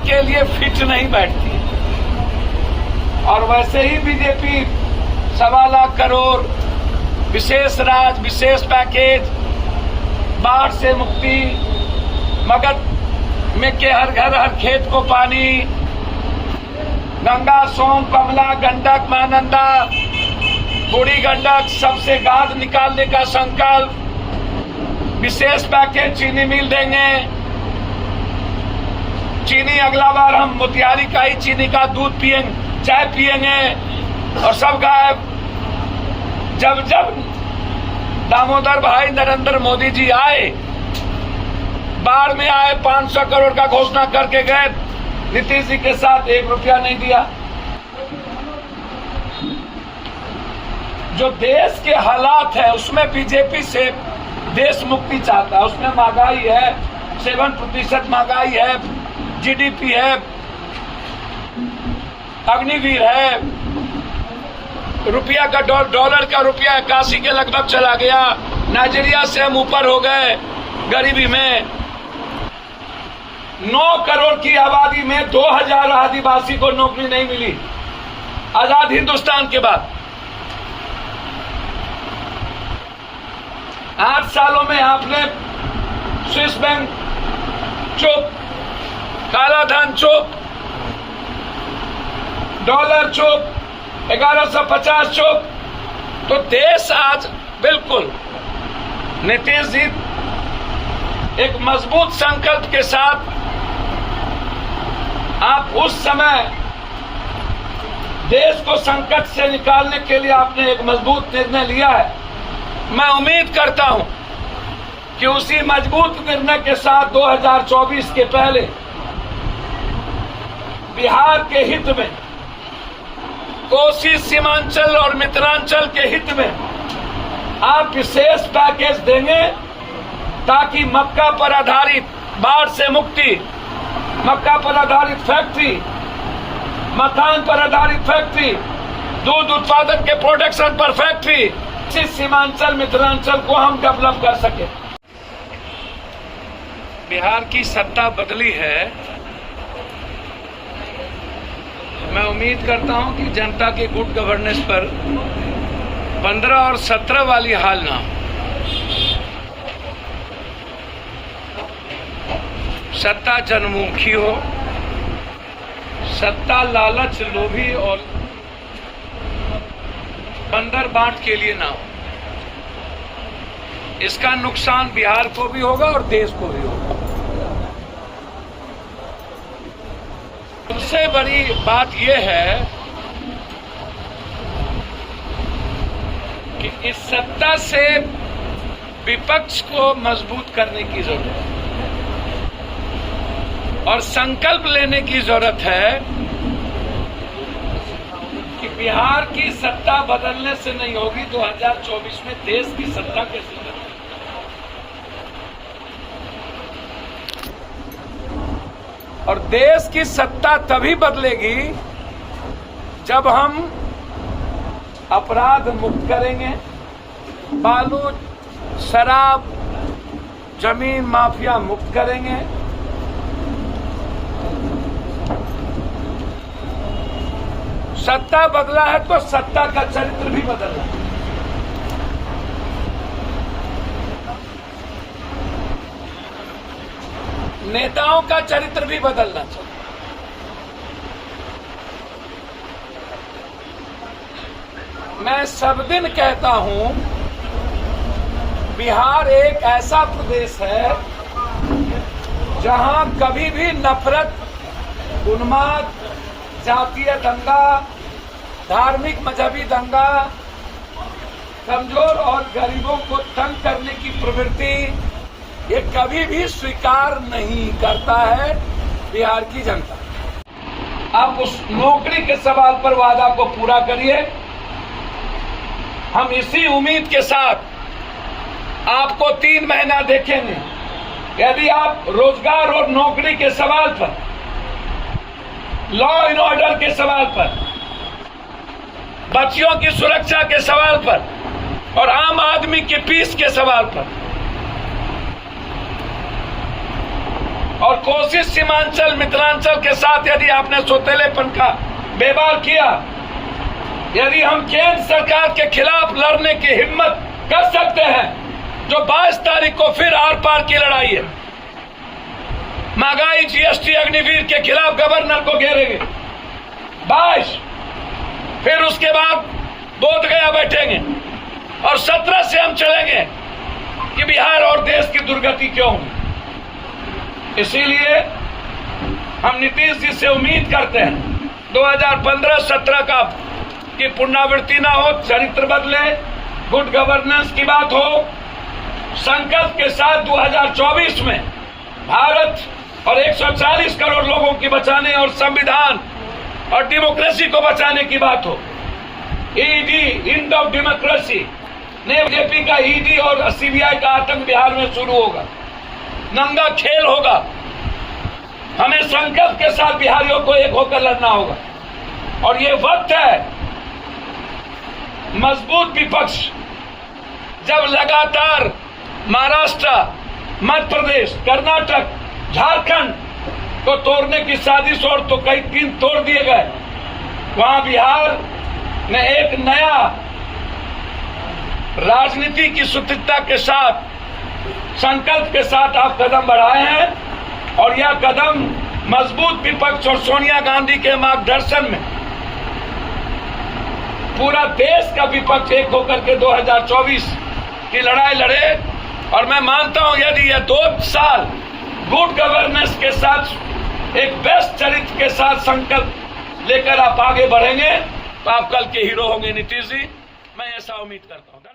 के लिए फिट नहीं बैठती। और वैसे ही बीजेपी 1.25 लाख करोड़ विशेष राज, विशेष पैकेज, बाढ़ से मुक्ति, मगध में के हर घर हर खेत को पानी, गंगा सोन कमला गंडक महानंदा बूढ़ी गंडक सबसे गाद निकालने का संकल्प, विशेष पैकेज चीनी मिल देंगे। चीनी अगला बार हम मोतिहारी का ही चीनी का दूध पिएंगे, चाय पिएंगे और सब गायब। जब जब दामोदर भाई नरेंद्र मोदी जी आए, बाढ़ में आए, 500 करोड़ का घोषणा करके गए, नीतीश जी के साथ 1 रुपया नहीं दिया। जो देश के हालात है उसमें बीजेपी से देश मुक्ति चाहता है। उसमें महंगाई है, 7% महंगाई है, जीडीपी है, अग्निवीर है, रुपया का डॉलर का रुपया 81 के लगभग चला गया। नाइजीरिया से हम ऊपर हो गए गरीबी में। 9 करोड़ की आबादी में 2000 आदिवासी को नौकरी नहीं मिली आजाद हिंदुस्तान के बाद। 8 सालों में आपने स्विस बैंक चुप, काला धन चुप, डॉलर चुप, 1150 चुप। तो देश आज बिल्कुल नीतीश जी एक मजबूत संकल्प के साथ, आप उस समय देश को संकट से निकालने के लिए आपने एक मजबूत निर्णय लिया है। मैं उम्मीद करता हूं कि उसी मजबूत निर्णय के साथ 2024 के पहले बिहार के हित में, कोसी सीमांचल और मिथिलांचल के हित में आप विशेष पैकेज देंगे, ताकि मक्का पर आधारित बाढ़ से मुक्ति, मक्का पर आधारित फैक्ट्री, मखान पर आधारित फैक्ट्री, दूध उत्पादन के प्रोडक्शन पर फैक्ट्री, इस सीमांचल मिथिलांचल को हम डेवलप कर सके। बिहार की सत्ता बदली है। मैं उम्मीद करता हूं कि जनता के गुड गवर्नेंस पर 15 और 17 वाली हाल ना हो। सत्ता जनमुखी हो, सत्ता लालच, लोभी और बंदर बांट के लिए ना हो। इसका नुकसान बिहार को भी होगा और देश को भी होगा। सबसे बड़ी बात यह है कि इस सत्ता से विपक्ष को मजबूत करने की जरूरत है और संकल्प लेने की जरूरत है कि बिहार की सत्ता बदलने से नहीं होगी। 2024 में देश की सत्ता कैसे बदलेगी? और देश की सत्ता तभी बदलेगी जब हम अपराध मुक्त करेंगे, बालू, शराब, जमीन माफिया मुक्त करेंगे, सत्ता बदला है तो सत्ता का चरित्र भी बदलना है। नेताओं का चरित्र भी बदलना चाहिए। मैं सब दिन कहता हूं, बिहार एक ऐसा प्रदेश है जहां कभी भी नफरत, उन्माद, जातीय दंगा, धार्मिक मजहबी दंगा, कमजोर और गरीबों को तंग करने की प्रवृत्ति, ये कभी भी स्वीकार नहीं करता है बिहार की जनता। आप उस नौकरी के सवाल पर वादा को पूरा करिए। हम इसी उम्मीद के साथ आपको 3 महीना देखेंगे। यदि आप रोजगार और नौकरी के सवाल पर, लॉ एंड ऑर्डर के सवाल पर, बच्चियों की सुरक्षा के सवाल पर और आम आदमी के पीस के सवाल पर और कोसी सीमांचल मिथिलांचल के साथ यदि आपने सौतेलेपन का व्यवहार किया, यदि हम केंद्र सरकार के खिलाफ लड़ने की हिम्मत कर सकते हैं, जो 22 तारीख को फिर आर पार की लड़ाई है, महंगाई, जीएसटी, अग्निवीर के खिलाफ गवर्नर को घेरेंगे 22, फिर उसके बाद बोधगया बैठेंगे और 17 से हम चलेंगे कि बिहार और देश की दुर्गति क्यों हुई। इसीलिए हम नीतीश जी से उम्मीद करते हैं 2015-17 का की पुनरावृत्ति ना हो, चरित्र बदले, गुड गवर्नेंस की बात हो, संकल्प के साथ 2024 में भारत और 140 करोड़ लोगों की बचाने और संविधान और डेमोक्रेसी को बचाने की बात हो। ईडी, इंड ऑफ डेमोक्रेसी, ने बीजेपी का ईडी और सीबीआई का आतंक बिहार में शुरू होगा, नंगा खेल होगा। हमें संकल्प के साथ बिहारियों को एक होकर लड़ना होगा और ये वक्त है मजबूत विपक्ष। जब लगातार महाराष्ट्र, मध्य प्रदेश, कर्नाटक, झारखंड को तोड़ने की साजिश और तो कई 3 तोड़ दिए गए, वहां बिहार ने एक नया राजनीति की सूत्रता के साथ, संकल्प के साथ आप कदम बढ़ाए हैं और यह कदम मजबूत विपक्ष और सोनिया गांधी के मार्गदर्शन में पूरा देश का विपक्ष एक होकर के 2024 की लड़ाई लड़े। और मैं मानता हूं यदि यह 2 साल गुड गवर्नेंस के साथ, एक बेस्ट चरित्र के साथ संकल्प लेकर आप आगे बढ़ेंगे तो आप कल के हीरो होंगे नीतीश जी, मैं ऐसा उम्मीद करता हूं।